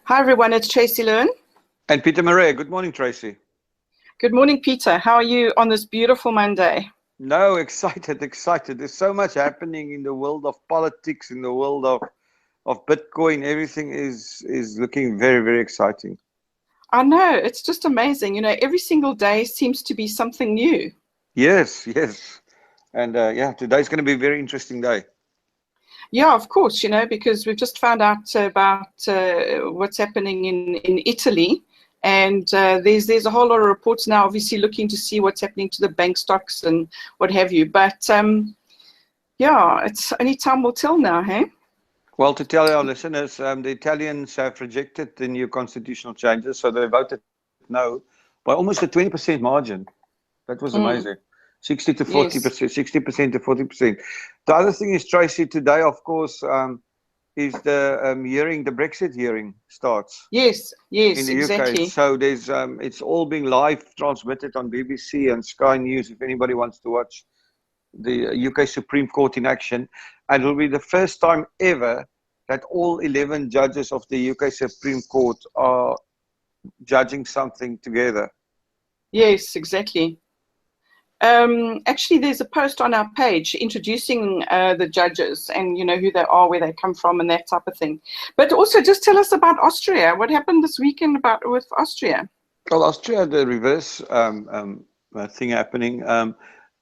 Hi everyone, it's Tracy Lewin. And Peter Murray. Good morning, Tracy. Good morning, Peter. How are you on this beautiful Monday? No, excited. There's so much happening in the world of politics, in the world of Bitcoin. Everything is looking very, very exciting. I know, it's just amazing. Every single day seems to be something new. Yes. And yeah, today's going to be a very interesting day. Yeah, of course, because we've just found out about what's happening in Italy. And there's a whole lot of reports now, obviously looking to see what's happening to the bank stocks and what have you. But yeah, it's only time will tell now, hey? Well, to tell our listeners, the Italians have rejected the new constitutional changes, so they voted no by almost a 20% margin. That was amazing. 60 to 40%, yes. 60% to 40%. The other thing is, Tracy, today, of course, is the hearing, the Brexit hearing starts. Yes, in the exactly. UK. So there's it's all being live transmitted on BBC and Sky News if anybody wants to watch the UK Supreme Court in action. And it will be the first time ever that all 11 judges of the UK Supreme Court are judging something together. Yes, exactly. Actually, there's a post on our page introducing the judges and who they are, where they come from, and that type of thing. But also, just tell us about Austria. What happened this weekend with Austria? Well, Austria had the reverse thing happening.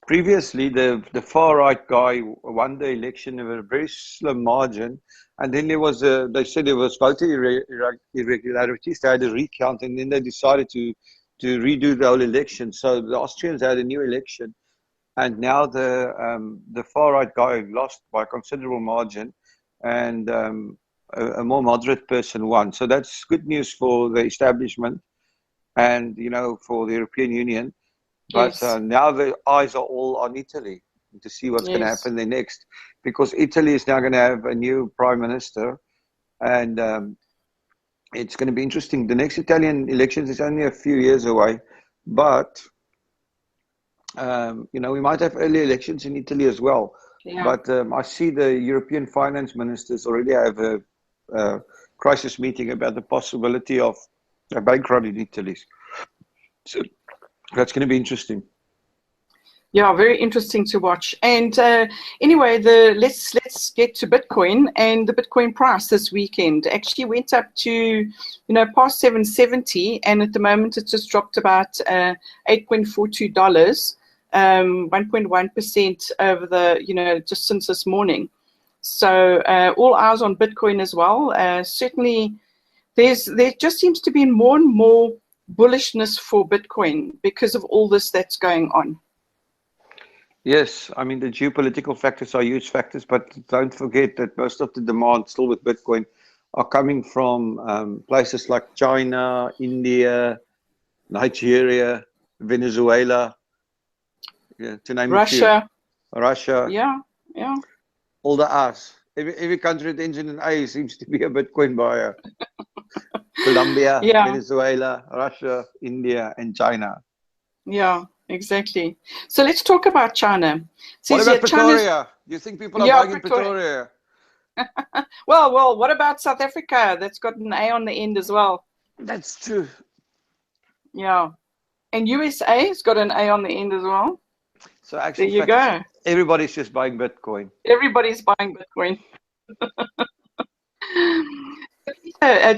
Previously, the far right guy won the election with a very slim margin, and then they said there was voting irregularities. They had a recount, and then they decided to redo the whole election. So the Austrians had a new election, and now the far right guy lost by a considerable margin, and a more moderate person won. So that's good news for the establishment and for the European Union. But Yes. now the eyes are all on Italy to see what's going to happen there next, because Italy is now going to have a new prime minister, and it's going to be interesting. The next Italian elections is only a few years away, but we might have early elections in Italy as well. Yeah. But I see the European finance ministers already have a crisis meeting about the possibility of a bank run in Italy. So that's going to be interesting. Yeah, very interesting to watch. And anyway, let's get to Bitcoin. And the Bitcoin price this weekend actually went up to past 770, and at the moment it's just dropped about $8.42, 1.1% over the just since this morning. So all eyes on Bitcoin as well. Certainly, there just seems to be more and more bullishness for Bitcoin because of all this that's going on. Yes, I mean, the geopolitical factors are huge factors, but don't forget that most of the demand still with Bitcoin are coming from places like China, India, Nigeria, Venezuela, to name Russia. A few. Russia. Yeah. All the A's. Every country that ends in an A seems to be a Bitcoin buyer. Colombia, Venezuela, Russia, India, and China. Yeah, exactly. So let's talk about China. What about Pretoria? Do you think people are buying in Pretoria? Well, what about South Africa? That's got an A on the end as well. That's true. Yeah. And USA has got an A on the end as well. So actually, there you go. Everybody's just buying Bitcoin. Everybody's buying Bitcoin.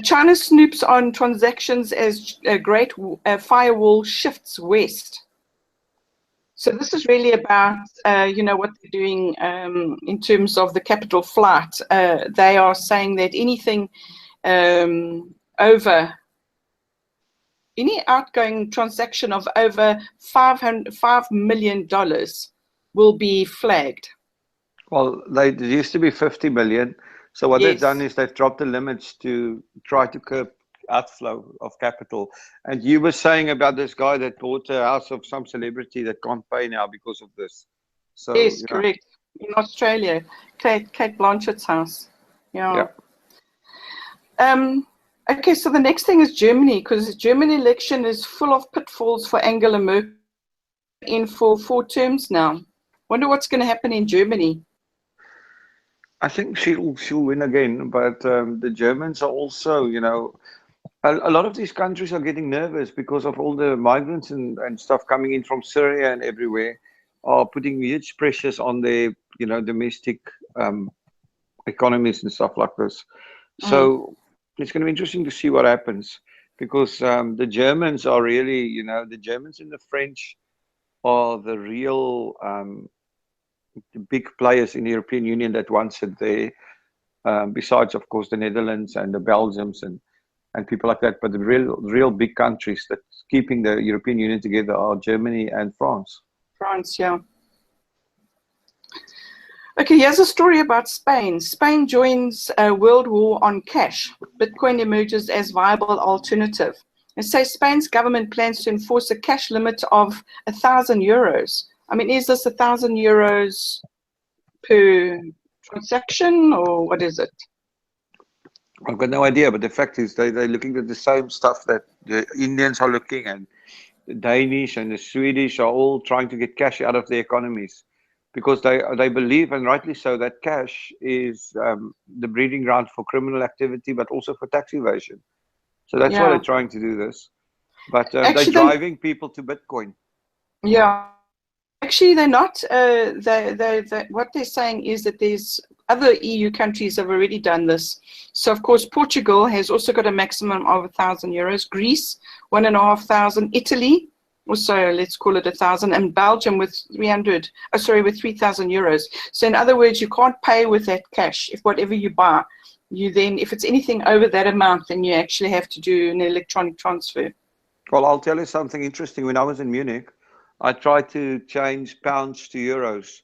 China snoops on transactions as a great firewall shifts west. So this is really about, what they're doing in terms of the capital flight. They are saying that anything over any outgoing transaction of over $5 million will be flagged. Well, it used to be 50 million. So what they've done is they've dropped the limits to try to curb outflow of capital. And you were saying about this guy that bought a house of some celebrity that can't pay now because of this. So yes, correct. In Australia, Kate Blanchett's house. Yeah. Okay, so the next thing is Germany, because the German election is full of pitfalls for Angela Merkel in for 4 terms now. Wonder what's going to happen in Germany. I think she'll win again, but the Germans are also, a lot of these countries are getting nervous because of all the migrants and stuff coming in from Syria and everywhere, are putting huge pressures on their, domestic economies and stuff like this. Mm. So it's going to be interesting to see what happens, because the Germans are really, the Germans and the French are the real the big players in the European Union that wants it there. Besides, of course, the Netherlands and the Belgiums and people like that. But the real big countries that's keeping the European Union together are Germany and France. France, yeah. Okay, here's a story about Spain. Spain joins a world war on cash. Bitcoin emerges as viable alternative. It says Spain's government plans to enforce a cash limit of 1,000 euros. I mean, is this 1,000 euros per transaction, or what is it? I've got no idea, but the fact is they're looking at the same stuff that the Indians are looking at. The Danish and the Swedish are all trying to get cash out of their economies, because they believe, and rightly so, that cash is the breeding ground for criminal activity, but also for tax evasion. So that's why they're trying to do this. But they're driving people to Bitcoin. Yeah. Actually, they're not. What they're saying is that there's other EU countries have already done this. So, of course, Portugal has also got a maximum of 1,000 euros. Greece, 1,500. Italy, also let's call it 1,000, and Belgium with 3,000 euros. So, in other words, you can't pay with that cash. If whatever you buy, you then, if it's anything over that amount, then you actually have to do an electronic transfer. Well, I'll tell you something interesting. When I was in Munich, I tried to change pounds to euros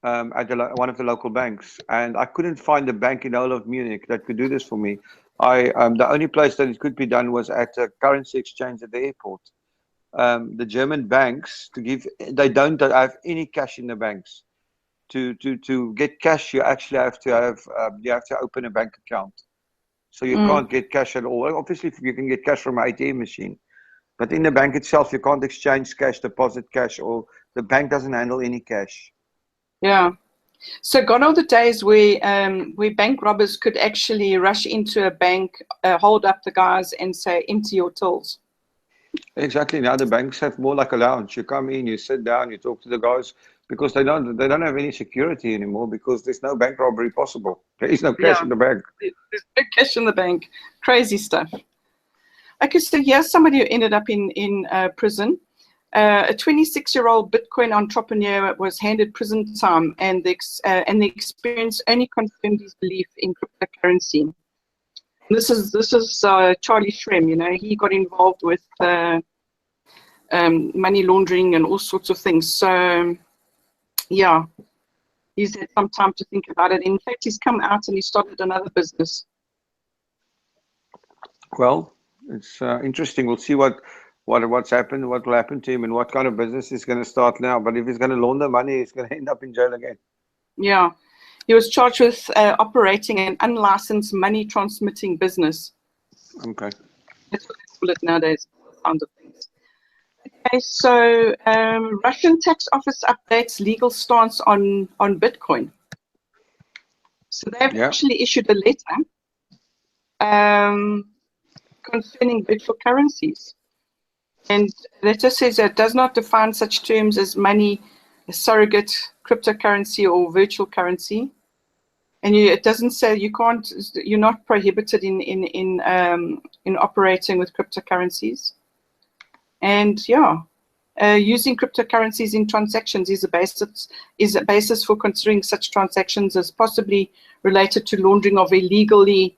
at one of the local banks, and I couldn't find a bank in all of Munich that could do this for me. The only place that it could be done was at a currency exchange at the airport. The German banks, they don't have any cash in the banks. To get cash, you actually have to open a bank account. So you can't get cash at all. Obviously, you can get cash from an ATM machine. But in the bank itself, you can't exchange cash, deposit cash, or the bank doesn't handle any cash. Yeah. So gone are the days where bank robbers could actually rush into a bank, hold up the guys and say, empty your tills. Exactly. Now the banks have more like a lounge. You come in, you sit down, you talk to the guys, because they don't have any security anymore, because there's no bank robbery possible. There is no cash in the bank. There's no cash in the bank. Crazy stuff. Okay, so here's somebody who ended up in prison. A 26-year-old Bitcoin entrepreneur was handed prison time, and the experience only confirmed his belief in cryptocurrency. This is Charlie Shrem. He got involved with money laundering and all sorts of things. So, yeah, he's had some time to think about it. In fact, he's come out and he started another business. Well, it's interesting. We'll see what's happened, what will happen to him, and what kind of business he's going to start now. But if he's going to launder money, he's going to end up in jail again. Yeah. He was charged with operating an unlicensed money transmitting business. Okay. That's what they call it nowadays, sounds of things. Okay, so Russian tax office updates legal stance on Bitcoin. So they've actually issued a letter concerning Bitcoin currencies. And the letter says that it does not define such terms as money, a surrogate, cryptocurrency, or virtual currency. And it doesn't say you're not prohibited in operating with cryptocurrencies. And using cryptocurrencies in transactions is a basis for considering such transactions as possibly related to laundering of illegally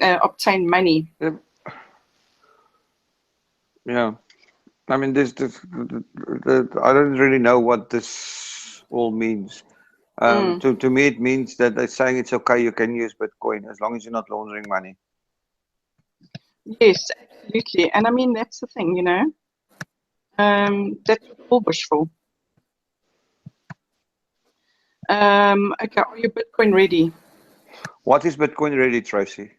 obtained money. Yeah. I mean, I don't really know what this all means. To me, it means that they're saying it's okay, you can use Bitcoin as long as you're not laundering money. Yes, absolutely. And I mean, that's the thing, that's all wishful. Okay, are you Bitcoin ready? What is Bitcoin ready, Tracy?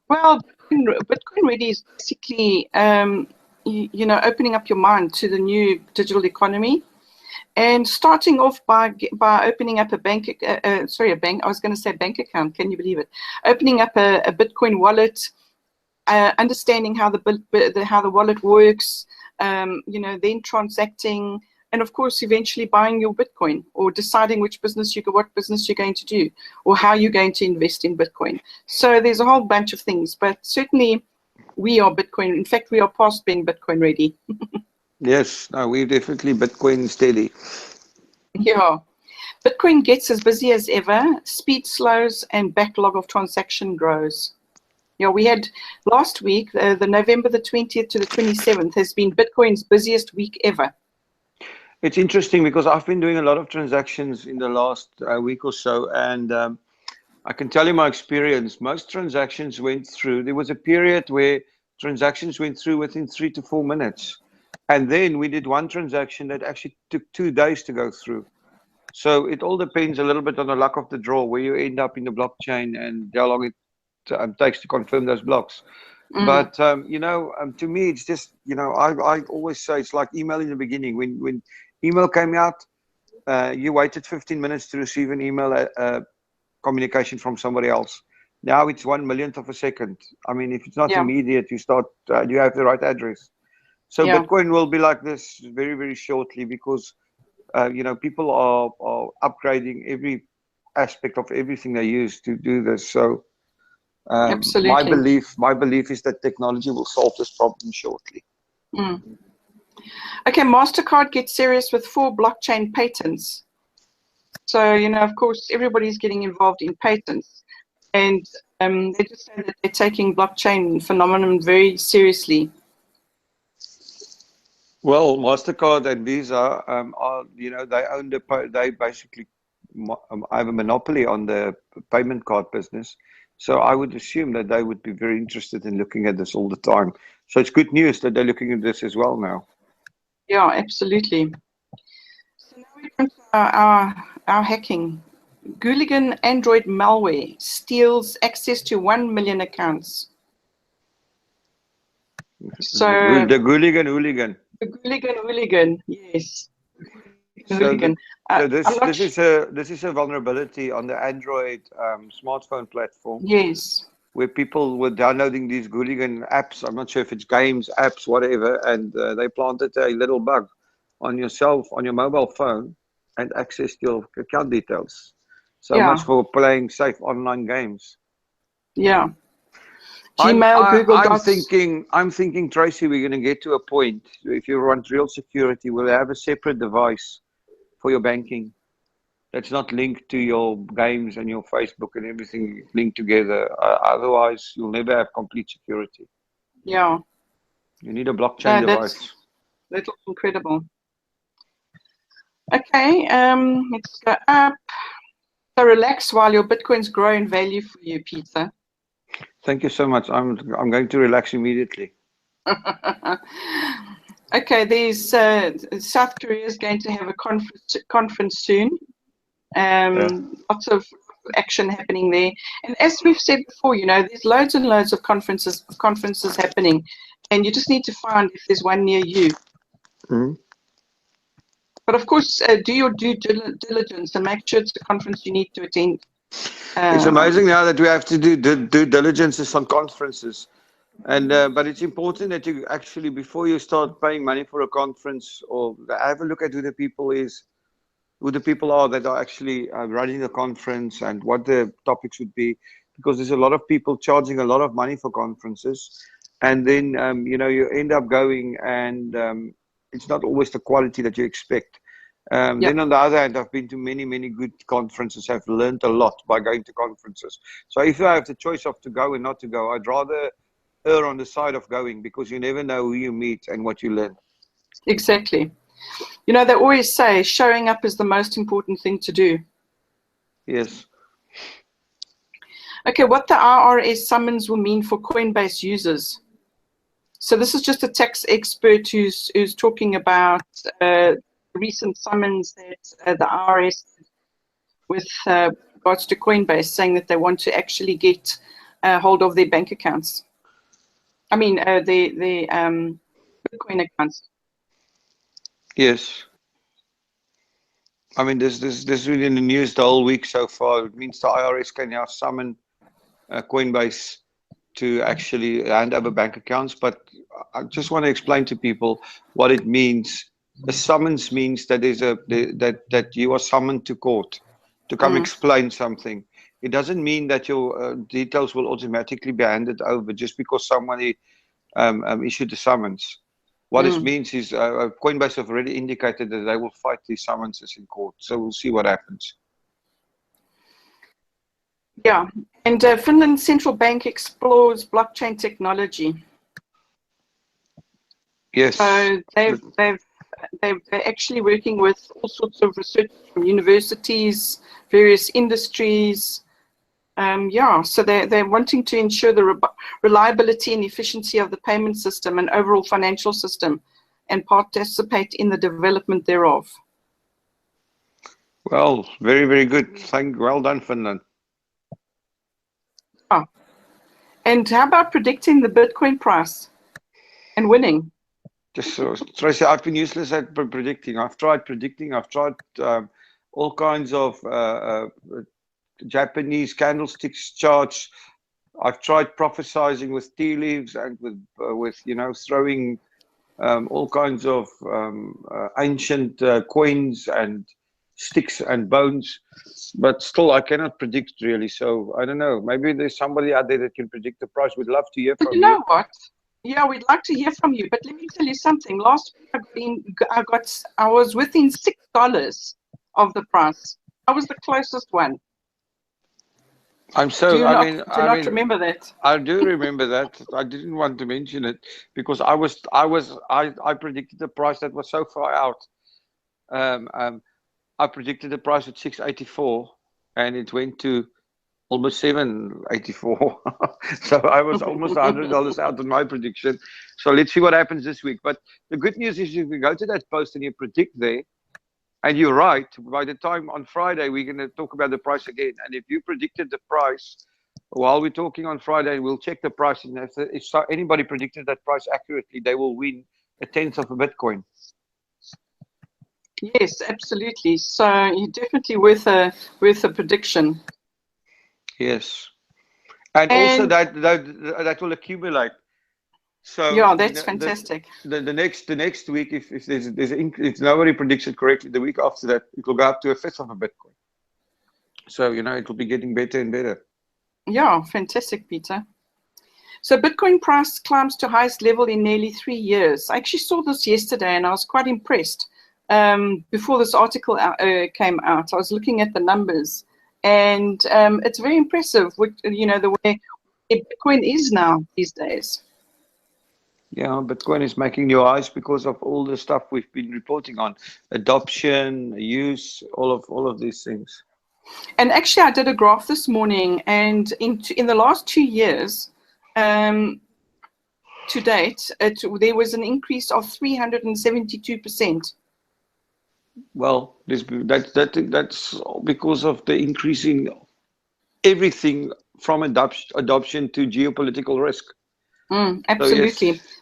Well, Bitcoin ready is basically, opening up your mind to the new digital economy, and starting off by opening up a bank. I was going to say bank account. Can you believe it? Opening up a Bitcoin wallet, understanding how the wallet works, then transacting, and of course, eventually buying your Bitcoin or deciding what business you're going to do or how you're going to invest in Bitcoin. So there's a whole bunch of things, but certainly we are Bitcoin. In fact, we are past being Bitcoin ready. Yes, no, we're definitely Bitcoin steady. Yeah. Bitcoin gets as busy as ever, speed slows, and backlog of transaction grows. Yeah, we had last week, the November the 20th to the 27th has been Bitcoin's busiest week ever. It's interesting because I've been doing a lot of transactions in the last week or so, and I can tell you my experience. Most transactions went through. There was a period where transactions went through within 3 to 4 minutes. And then we did one transaction that actually took 2 days to go through. So it all depends a little bit on the luck of the draw, where you end up in the blockchain and how long it takes to confirm those blocks. But to me, it's just, I always say it's like email in the beginning. When email came out, you waited 15 minutes to receive an email communication from somebody else. Now it's 1/1,000,000th of a second. I mean, if it's not immediate, you have the right address. So Bitcoin will be like this very, very shortly because people are upgrading every aspect of everything they use to do this. So Absolutely. my belief is that technology will solve this problem shortly. Okay, MasterCard gets serious with 4 blockchain patents. So, of course, everybody's getting involved in patents. And they just say that they're taking blockchain phenomenon very seriously. Well, MasterCard and Visa they basically have a monopoly on the payment card business. So I would assume that they would be very interested in looking at this all the time. So it's good news that they're looking at this as well now. Yeah, absolutely. So now we come to our hacking. Gooligan Android malware steals access to 1 million accounts. So the hooligan. The Gooligan, yes. So Hooligan. this is a vulnerability on the Android smartphone platform. Yes. Where people were downloading these hooligan apps. I'm not sure if it's games, apps, whatever, and they planted a little bug on your mobile phone, and accessed your account details. So much for playing safe online games. Yeah. Gmail, Google Docs. I'm thinking, Tracy, we're going to get to a point, if you want real security, we'll have a separate device for your banking that's not linked to your games and your Facebook and everything linked together. Otherwise, you'll never have complete security. Yeah. You need a blockchain device. That's incredible. Okay, let's go up. So relax while your Bitcoins grow in value for you, Peter. Thank you so much. I'm going to relax immediately. Okay, there's South Korea is going to have a conference soon. Lots of action happening there, and as we've said before, there's loads and loads of conferences happening, and you just need to find if there's one near you. But of course, do your due diligence and make sure it's a conference you need to attend. It's amazing now that we have to do due diligence on conferences, and but it's important that you actually, before you start paying money for a conference, or have a look at who the people are that are actually running the conference and what the topics would be, because there's a lot of people charging a lot of money for conferences, and then you end up going and it's not always the quality that you expect. Then on the other hand, I've been to many good conferences. I've learned a lot by going to conferences. So if I have the choice of to go and not to go, I'd rather err on the side of going, because you never know who you meet and what you learn. Exactly. They always say showing up is the most important thing to do. Yes. Okay, what the IRS summons will mean for Coinbase users. So this is just a tax expert who's talking about recent summons that the IRS with regards to Coinbase, saying that they want to actually get hold of their bank accounts. I mean, their Bitcoin accounts. Yes. I mean, this has been in the news the whole week so far. It means the IRS can now summon Coinbase to actually hand over bank accounts. But I just want to explain to people what it means. A summons means that that you are summoned to court to come Mm, explain something. It doesn't mean that your details will automatically be handed over just because somebody issued a summons. What it mm. means is Coinbase have already indicated that they will fight these summonses in court. So we'll see what happens. Yeah, and Finland's central bank explores blockchain technology. Yes. So they're actually working with all sorts of research from universities, various industries. Yeah, so they're wanting to ensure the reliability and efficiency of the payment system and overall financial system, and participate in the development thereof. Well, very, very good. Well done, Finland. Oh. And how about predicting the Bitcoin price and winning? Just so, Tracy, I've been useless at predicting. I've tried predicting. I've tried all kinds of Japanese candlesticks charts. I've tried prophesizing with tea leaves and with throwing all kinds of ancient coins and sticks and bones, but still I cannot predict really. So I don't know. Maybe there's somebody out there that can predict the price. We'd love to hear But from you you. know what? Yeah, we'd like to hear from you. But let me tell you something. Last week I was within $6 of the price. I was the closest one. I'm Do so. you I not mean, do not remember that? I do remember that. I didn't want to mention it because I predicted the price that was so far out. Um, um, I predicted the price at 684, and it went to almost 784. So I was almost $100 out on my prediction. So let's see what happens this week. But the good news is, if you go to that post and you predict there, and you're right, by the time on Friday, we're going to talk about the price again. And if you predicted the price while we're talking on Friday, we'll check the price. And if anybody predicted that price accurately, they will win a tenth of a Bitcoin. Yes, absolutely. So you're definitely worth a prediction. Yes. And also that will accumulate. So yeah, that's fantastic. The next week, if if nobody predicts it correctly, the week after that, it will go up to a fifth of a Bitcoin. So it will be getting better and better. Yeah, fantastic, Peter. So Bitcoin price climbs to highest level in nearly 3 years. I actually saw this yesterday and I was quite impressed. Before this article came out, I was looking at the numbers, and it's very impressive. The way Bitcoin is now these days. Yeah, Bitcoin is making new highs because of all the stuff we've been reporting on: adoption, use, all of these things. And actually, I did a graph this morning, and in the last 2 years, to date, there was an increase of 372%. Well, that's because of the increasing everything from adoption to geopolitical risk. Absolutely. So, yes.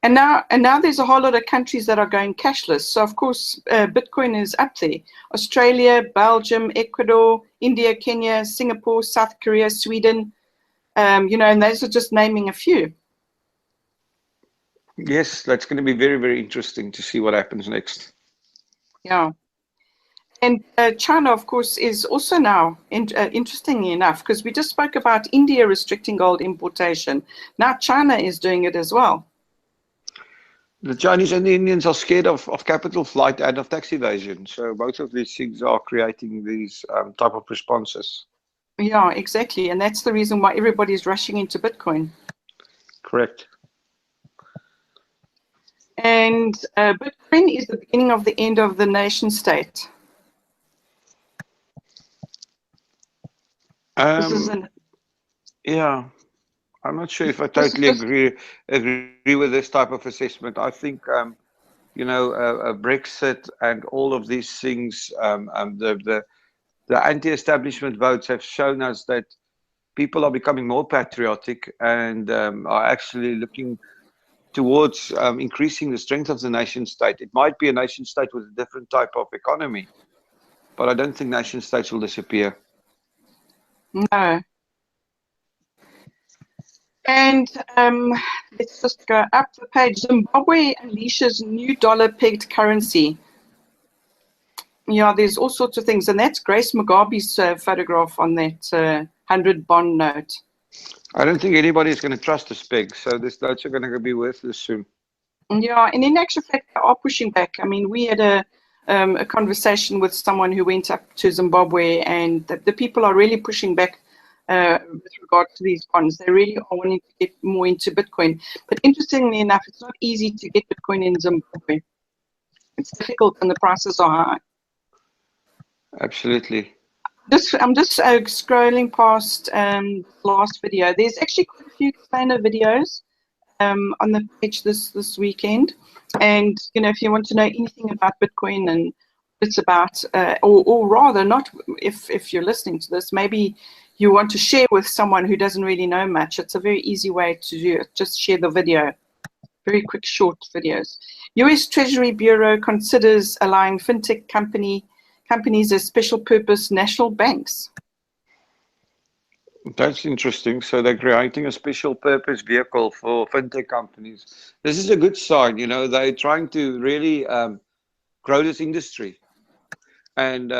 And now there's a whole lot of countries that are going cashless. So of course, Bitcoin is up there. Australia, Belgium, Ecuador, India, Kenya, Singapore, South Korea, Sweden. And those are just naming a few. Yes, that's going to be very, very interesting to see what happens next. Yeah. And China, of course, is also now, interestingly enough, because we just spoke about India restricting gold importation. Now China is doing it as well. The Chinese and the Indians are scared of capital flight and of tax evasion. So both of these things are creating these type of responses. Yeah, exactly. And that's the reason why everybody's rushing into Bitcoin. Correct. And Bitcoin is the beginning of the end of the nation state. Yeah, I'm not sure if I totally agree with this type of assessment. I think Brexit and all of these things, the anti-establishment votes have shown us that people are becoming more patriotic and are actually looking towards increasing the strength of the nation state. It might be a nation state with a different type of economy, but I don't think nation states will disappear. No. And let's just go up the page. Zimbabwe unleashes new dollar-pegged currency. Yeah, there's all sorts of things. And that's Grace Mugabe's photograph on that 100 bond note. I don't think anybody's going to trust the peg, so these notes are going to be worthless soon. Yeah, and in actual fact, they are pushing back. I mean, we had a conversation with someone who went up to Zimbabwe, and the people are really pushing back with regard to these bonds. They really are wanting to get more into Bitcoin. But interestingly enough, it's not easy to get Bitcoin in Zimbabwe. It's difficult and the prices are high. Absolutely. I'm just scrolling past the last video. There's actually quite a few explainer videos on the page this weekend. And, you know, if you want to know anything about Bitcoin and what it's about, or rather not, if you're listening to this, maybe you want to share with someone who doesn't really know much, it's a very easy way to do it. Just share the video. Very quick, short videos. US Treasury Bureau considers allowing fintech companies as special purpose national banks. That's interesting. So they're creating a special purpose vehicle for fintech companies. This is a good sign. You know, they're trying to really grow this industry. And,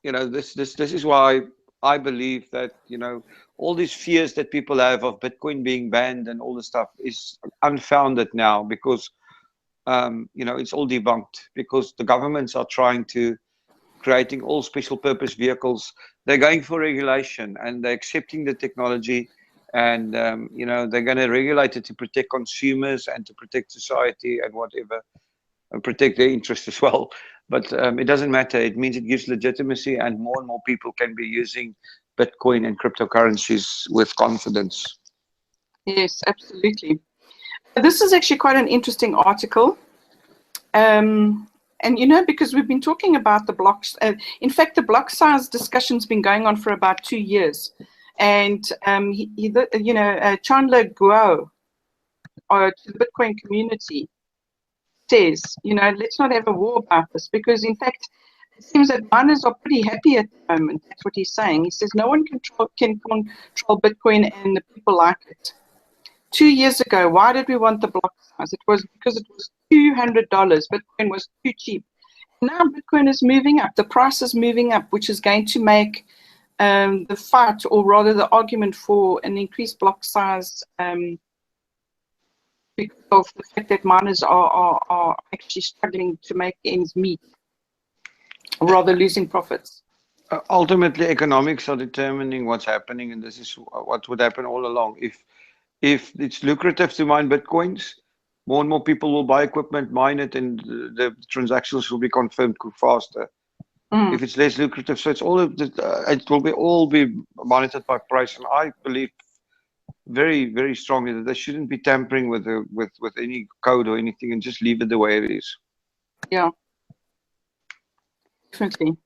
you know, this is why I believe that, you know, all these fears that people have of Bitcoin being banned and all this stuff is unfounded now, because, you know, it's all debunked, because the governments are trying to creating all special purpose vehicles. They're going for regulation and they're accepting the technology, and, you know, they're going to regulate it to protect consumers and to protect society and whatever, and protect their interests as well. But it doesn't matter. It means it gives legitimacy, and more people can be using Bitcoin and cryptocurrencies with confidence. Yes, absolutely. This is actually quite an interesting article. And, you know, because we've been talking about the blocks, in fact, the block size discussion's been going on for about 2 years. And, you know, Chandler Guo, to the Bitcoin community, says, you know, let's not have a war about this, because in fact, it seems that miners are pretty happy at the moment. That's what he's saying. He says no one can control Bitcoin, and the people like it. 2 years ago, why did we want the block size? It was because it was $200. Bitcoin was too cheap. Now Bitcoin is moving up. The price is moving up, which is going to make the fight, or rather the argument for an increased block size, because of the fact that miners are actually struggling to make ends meet, or rather losing profits. Ultimately, economics are determining what's happening, and this is what would happen all along. If it's lucrative to mine Bitcoins, more and more people will buy equipment, mine it, and the transactions will be confirmed faster. If it's less lucrative, so it's all it will all be monitored by price. And I believe very, very strongly that they shouldn't be tampering with any code or anything, and just leave it the way it is. Yeah, definitely.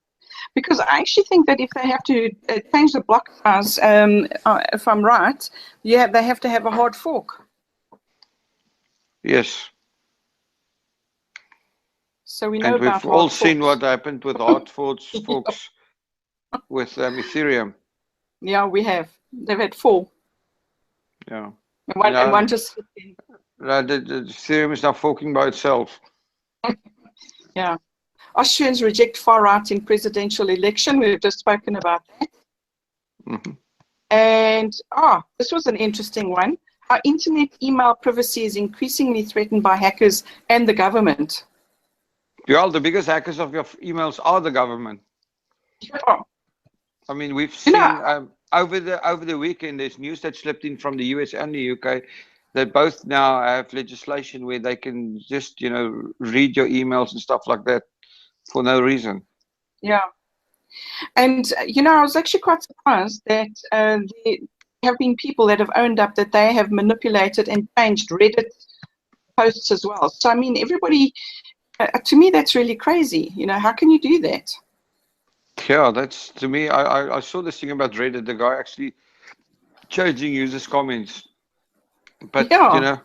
Because I actually think that if they have to change the block size, if I'm right, they have to have a hard fork. Yes. So we know and about we've all hard seen forks. what happened with hard forks with Ethereum. Yeah, we have. They've had 4. Yeah. And one just slipped in. The Ethereum is now forking by itself. Yeah. Austrians reject far right in presidential election. We've just spoken about that. Mm-hmm. And this was an interesting one. How internet email privacy is increasingly threatened by hackers and the government. Well, the biggest hackers of your emails are the government. Yeah. I mean, we've seen over the weekend, there's news that slipped in from the US and the UK that both now have legislation where they can just, you know, read your emails and stuff like that for no reason. Yeah. And, you know, I was actually quite surprised that there have been people that have owned up that they have manipulated and changed Reddit posts as well. So, I mean, everybody, to me, that's really crazy. You know, how can you do that? Yeah, that's, to me, I saw this thing about Reddit, the guy actually changing users' comments. But, Yeah. you know,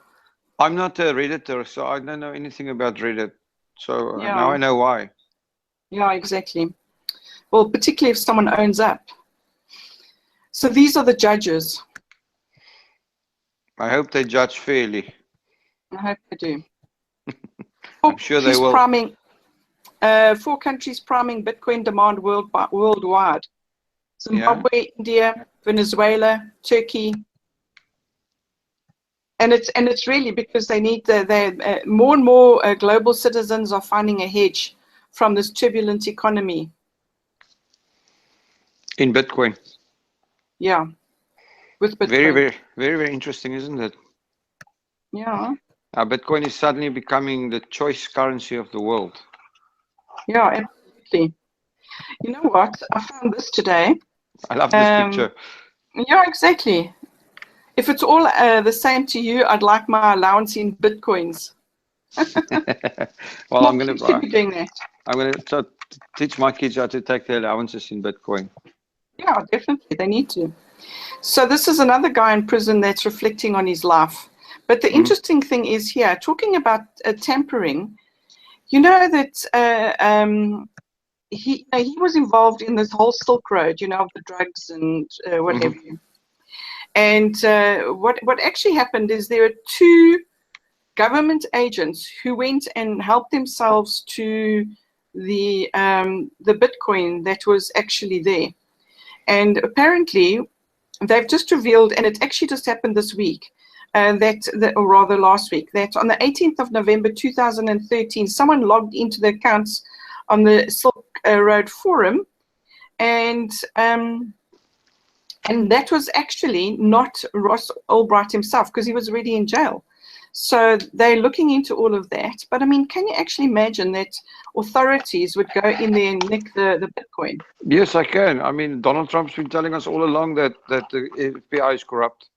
I'm not a Redditor, so I don't know anything about Reddit. So now I know why. Yeah, exactly. Well, particularly if someone owns up. So these are the judges. I hope they judge fairly. I hope they do. I'm sure they will. Priming, 4 countries priming Bitcoin demand worldwide. Zimbabwe, India, Venezuela, Turkey. And it's really because they need more and more global citizens are finding a hedge from this turbulent economy. In Bitcoin. Yeah, with Bitcoin. Very, very, very, very interesting, isn't it? Yeah. Bitcoin is suddenly becoming the choice currency of the world. Yeah, absolutely. You know what? I found this today. I love this picture. Yeah, exactly. If it's all the same to you, I'd like my allowance in Bitcoins. Well, I'm going to be doing that. I'm going to teach my kids how to take their allowances in Bitcoin. Yeah, definitely. They need to. So this is another guy in prison that's reflecting on his life. But the interesting thing is here, talking about tampering, you know that he was involved in this whole Silk Road, you know, of the drugs and what have you. And what actually happened is there are 2 government agents who went and helped themselves to the Bitcoin that was actually there. And apparently they've just revealed, and it actually just happened this week, or rather last week, that on the 18th of November 2013, someone logged into the accounts on the Silk Road forum, and that was actually not Ross Ulbright himself, because he was already in jail. So they're looking into all of that. But I mean, can you actually imagine that authorities would go in there and nick the Bitcoin? Yes, I can. I mean, Donald Trump's been telling us all along that the FBI is corrupt.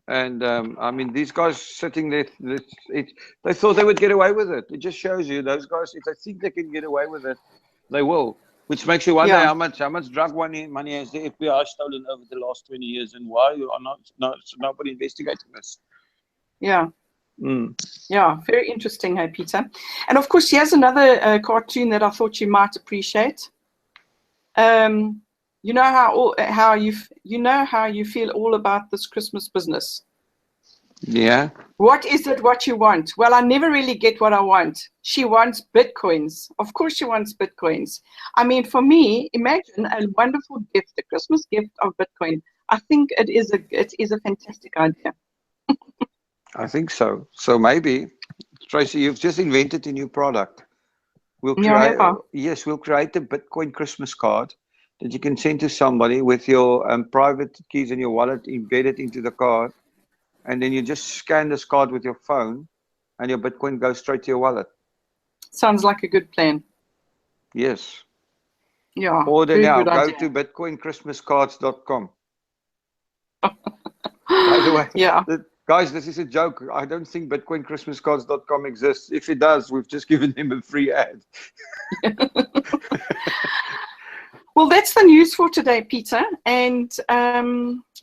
And I mean, these guys sitting there, they thought they would get away with it. It just shows you those guys, if they think they can get away with it, they will. Which makes you wonder how much drug money has the FBI stolen over the last 20 years, and why are nobody investigating this? Yeah. Yeah, very interesting, hey, Peter. And of course, here's another cartoon that I thought you might appreciate. You know how you feel all about this Christmas business. Yeah. What is it what you want? Well, I never really get what I want. She wants Bitcoins. Of course she wants Bitcoins. I mean, for me, imagine a wonderful gift, a Christmas gift of Bitcoin. I think it is a fantastic idea. I think so. So maybe, Tracy, you've just invented a new product. We'll create, we'll create a Bitcoin Christmas card that you can send to somebody with your private keys and your wallet embedded into the card. And then you just scan this card with your phone and your Bitcoin goes straight to your wallet. Sounds like a good plan. Yes. Yeah. Order now. Go to bitcoinchristmascards.com. By the way, guys, this is a joke. I don't think bitcoinchristmascards.com exists. If it does, we've just given him a free ad. Well, that's the news for today, Peter. And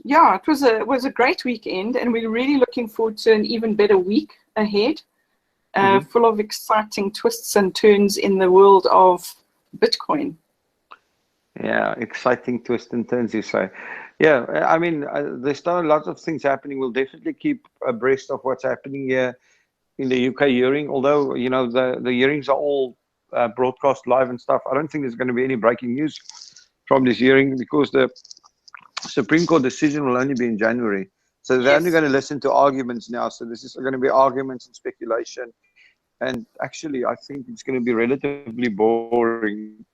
yeah, it was a great weekend, and we're really looking forward to an even better week ahead, full of exciting twists and turns in the world of Bitcoin. Yeah, exciting twists and turns, you say. Yeah, I mean, there's still a lot of things happening. We'll definitely keep abreast of what's happening here in the UK hearing, although, you know, the hearings are all broadcast live and stuff. I don't think there's going to be any breaking news from this hearing because the Supreme Court decision will only be in January. So they're only going to listen to arguments now. So this is going to be arguments and speculation. And actually, I think it's going to be relatively boring